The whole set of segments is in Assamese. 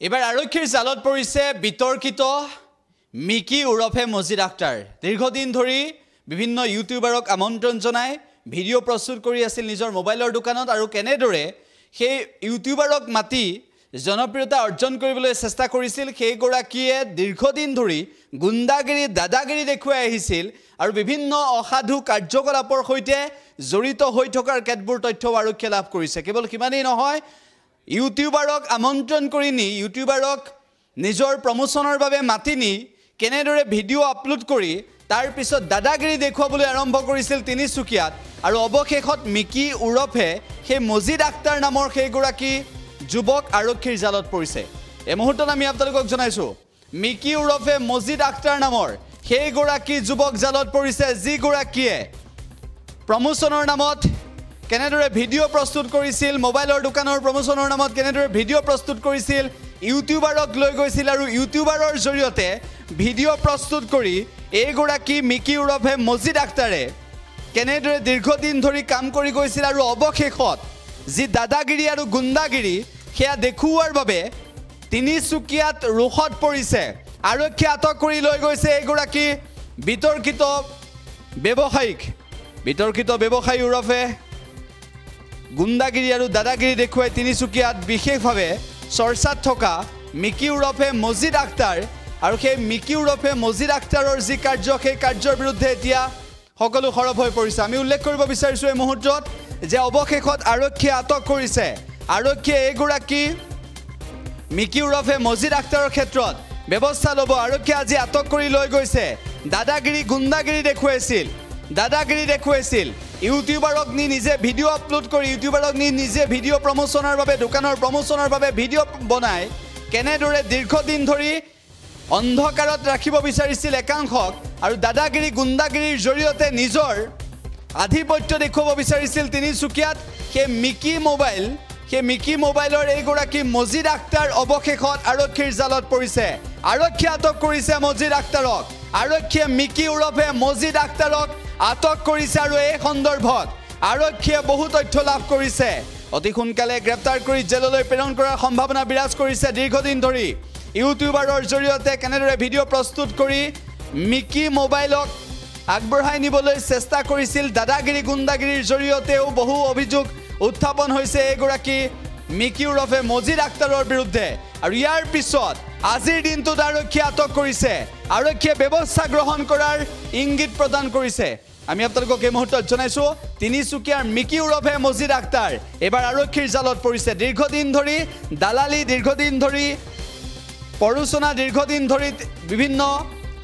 এবাৰ আৰক্ষীৰ জালত পৰিছে বিতৰ্কিত মিকি উৰফে মজিদ আক্তাৰ। দীৰ্ঘদিন ধৰি বিভিন্ন ইউটিউবাৰক আমন্ত্ৰণ জনাই ভিডিঅ' প্ৰস্তুত কৰি আছিল নিজৰ মোবাইলৰ দোকানত আৰু কেনেদৰে সেই ইউটিউবাৰক মাতি জনপ্ৰিয়তা অৰ্জন কৰিবলৈ চেষ্টা কৰিছিল। সেইগৰাকীয়ে দীৰ্ঘদিন ধৰি গুণ্ডাগিৰি দাদাগিৰি দেখুৱাই আহিছিল আৰু বিভিন্ন অসাধু কাৰ্যকলাপৰ সৈতে জড়িত হৈ থকাৰ কেতবোৰ তথ্য আৰক্ষীয়ে লাভ কৰিছে। কেৱল সিমানেই নহয়, ইউটিউবাৰক আমন্ত্ৰণ কৰি নি ইউটিউবাৰক নিজৰ প্ৰমোচনৰ বাবে মাতি নি কেনেদৰে ভিডিঅ' আপলোড কৰি তাৰ পিছত দাদাগিৰি দেখুৱাবলৈ আৰম্ভ কৰিছিল তিনিচুকীয়াত আৰু অৱশেষত মিকি উৰফে সেই মজিদ আক্তাৰ নামৰ সেইগৰাকী যুৱক আৰক্ষীৰ জালত পৰিছে। এই মুহূৰ্তত আমি আপোনালোকক জনাইছোঁ মিকি উৰফে মজিদ আক্তাৰ নামৰ সেইগৰাকী যুৱক জালত পৰিছে, যিগৰাকীয়ে প্ৰমোচনৰ নামত কেনেদৰে ভিডিঅ' প্ৰস্তুত কৰিছিল, মোবাইলৰ দোকানৰ প্ৰমোচনৰ নামত কেনেদৰে ভিডিঅ' প্ৰস্তুত কৰিছিল, ইউটিউবাৰক লৈ গৈছিল আৰু ইউটিউবাৰৰ জৰিয়তে ভিডিঅ' প্ৰস্তুত কৰি এইগৰাকী মিকি উৰফে মজিদ আক্তাৰে কেনেদৰে দীৰ্ঘদিন ধৰি কাম কৰি গৈছিল আৰু অৱশেষত যি দাদাগিৰি আৰু গুণ্ডাগিৰি সেয়া দেখুওৱাৰ বাবে তিনিচুকীয়াত ৰোষত পৰিছে। আৰক্ষীয়ে আটক কৰি লৈ গৈছে এইগৰাকী বিতৰ্কিত ব্যৱসায়ী উৰফে গুণ্ডাগিৰি আৰু দাদাগিৰি দেখুৱাই তিনিচুকীয়াত বিশেষভাৱে চৰ্চাত থকা মিকি উৰফে মজিদ আক্তাৰ আৰু সেই মিকি উৰফে মজিদ আক্তাৰৰ যি কাৰ্য, সেই কাৰ্যৰ বিৰুদ্ধে এতিয়া সকলো সৰব হৈ পৰিছে। আমি উল্লেখ কৰিব বিচাৰিছোঁ এই মুহূৰ্তত যে অৱশেষত আৰক্ষীয়ে আটক কৰিছে। আৰক্ষীয়ে এইগৰাকী মিকি উৰফে মজিদ আক্তাৰৰ ক্ষেত্ৰত ব্যৱস্থা ল'ব। আৰক্ষীয়ে আজি আটক কৰি লৈ গৈছে। দাদাগিৰি গুণ্ডাগিৰি দেখুৱাইছিল ইউটিউবাৰক নি নিজে ভিডিঅ' আপলোড কৰি ইউটিউবাৰক নি নিজে ভিডিঅ' প্ৰমোচনৰ বাবে দোকানৰ প্ৰমোচনৰ বাবে ভিডিঅ' বনাই কেনেদৰে দীৰ্ঘদিন ধৰি অন্ধকাৰত ৰাখিব বিচাৰিছিল একাংশক আৰু দাদাগিৰি গুণ্ডাগিৰিৰ জৰিয়তে নিজৰ আধিপত্য দেখুৱাব বিচাৰিছিল তিনিচুকীয়াত। সেই মিকি মোবাইলৰ এইগৰাকী মজিদ আক্তাৰ অৱশেষত আৰক্ষীৰ জালত পৰিছে। আৰক্ষীয়ে আটক কৰিছে মজিদ আক্তাৰক। আৰক্ষীয়ে মিকি উৰফে মজিদ আক্তাৰক আটক কৰিছে আৰু এই সন্দৰ্ভত আৰক্ষীয়ে বহু তথ্য লাভ কৰিছে। অতি সোনকালে গ্ৰেপ্তাৰ কৰি জেললৈ প্ৰেৰণ কৰাৰ সম্ভাৱনা বিৰাজ কৰিছে। দীৰ্ঘদিন ধৰি ইউটিউবাৰৰ জৰিয়তে কেনেদৰে ভিডিঅ' প্ৰস্তুত কৰি মিকি মোবাইলক আগবঢ়াই নিবলৈ চেষ্টা কৰিছিল, দাদাগিৰি গুণ্ডাগিৰিৰ জৰিয়তেও বহু অভিযোগ উত্থাপন হৈছে এইগৰাকী মিকি উৰফে মজিদ আক্তাৰৰ বিৰুদ্ধে। আৰু ইয়াৰ পিছত আজিৰ দিনটোত আৰক্ষীয়ে আটক কৰিছে। আৰক্ষীয়ে ব্যৱস্থা গ্ৰহণ কৰাৰ ইংগিত প্ৰদান কৰিছে। আমি আপোনালোকক এই মুহূৰ্তত জনাইছোঁ তিনিচুকীয়াৰ মিকি উৰফে মজিদ আক্তাৰ এবাৰ আৰক্ষীৰ জালত পৰিছে। দীৰ্ঘদিন ধৰি দালালি, দীৰ্ঘদিন ধৰি প্ৰৰোচনা, দীৰ্ঘদিন ধৰি বিভিন্ন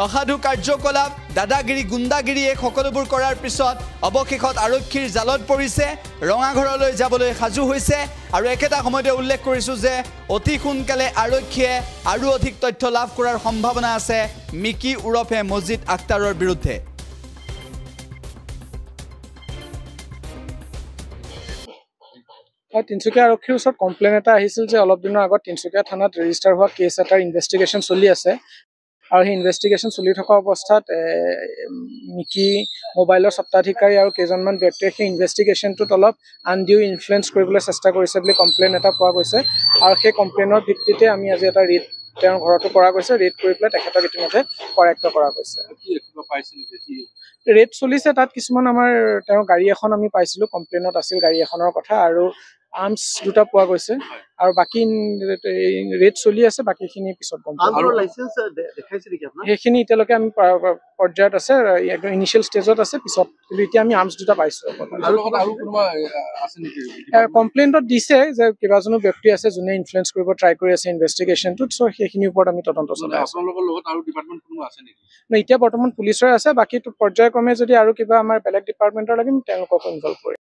অসাধু কাৰ্যকলাপ, দাদাগিৰি গুণ্ডাগিৰি এই সকলোবোৰ কৰাৰ পিছত অৱশেষত আৰক্ষীৰ জালত পৰিছে, ৰঙাঘৰলৈ যাবলৈ সাজু হৈছে। আৰু একেটা সময়তে উল্লেখ কৰিছোঁ যে অতি সোনকালে আৰক্ষীয়ে আৰু অধিক তথ্য লাভ কৰাৰ সম্ভাৱনা আছে মিকি উৰফে মজিদ আক্তাৰৰ বিৰুদ্ধে। তিনিচুকীয়া আৰক্ষীৰ ওচৰত কমপ্লেইন এটা আহিছিল যে অলপ দিনৰ আগত তিনিচুকীয়া থানাত ৰেজিষ্টাৰ হোৱা কেছ এটাৰ ইনভেষ্টিগেশ্যন চলি আছে আৰু সেই ইনভেষ্টিগেশ্যন চলি থকা অৱস্থাত মিকি মোবাইলৰ স্বত্বাধিকাৰী আৰু কেইজনমান ব্যক্তিয়ে সেই ইনভেষ্টিগেশ্যনটোত অলপ আনডিউ ইনফ্লুৱেঞ্চ কৰিবলৈ চেষ্টা কৰিছে বুলি কমপ্লেইন এটা পোৱা গৈছে। আৰু সেই কমপ্লেইনৰ ভিত্তিতে আমি আজি এটা ৰেড তেওঁৰ ঘৰতো কৰা গৈছে। ৰেড কৰি পেলাই তেখেতক ইতিমধ্যে কৰায়ত্ব কৰা গৈছে। ৰেড চলিছে, তাত কিছুমান আমাৰ তেওঁৰ গাড়ী এখন আমি পাইছিলোঁ, কমপ্লেইনত আছিল গাড়ী এখনৰ কথা, আৰু আৰ্মছ দুটা পোৱা গৈছে। আৰু বাকী ৰেড চলি আছে, বাকীখিনি পিছত গম পাম। সেইখিনি এতিয়ালৈকে আমি পৰ্যায়ত আছে, একদম ইনিচিয়েল ষ্টেজত আছে, পিছত কিন্তু এতিয়া আমি আৰ্মছ দুটা পাইছোঁ। কমপ্লেইনটোত দিছে যে কেইবাজনো ব্যক্তি আছে যোনে ইনফ্লুৱেঞ্চ কৰিব ট্ৰাই কৰি আছে ইনভেষ্টিগেশ্যনটোত। চ' সেইখিনিৰ ওপৰত আমি তদন্ত চলাই আছোঁ। এতিয়া বৰ্তমান পুলিচৰে আছে, বাকী পৰ্যায়ক্ৰমে যদি আৰু কিবা আমাৰ বেলেগ ডিপাৰ্টমেণ্টৰ লাগে তেওঁলোককো ইনভলভ কৰিম।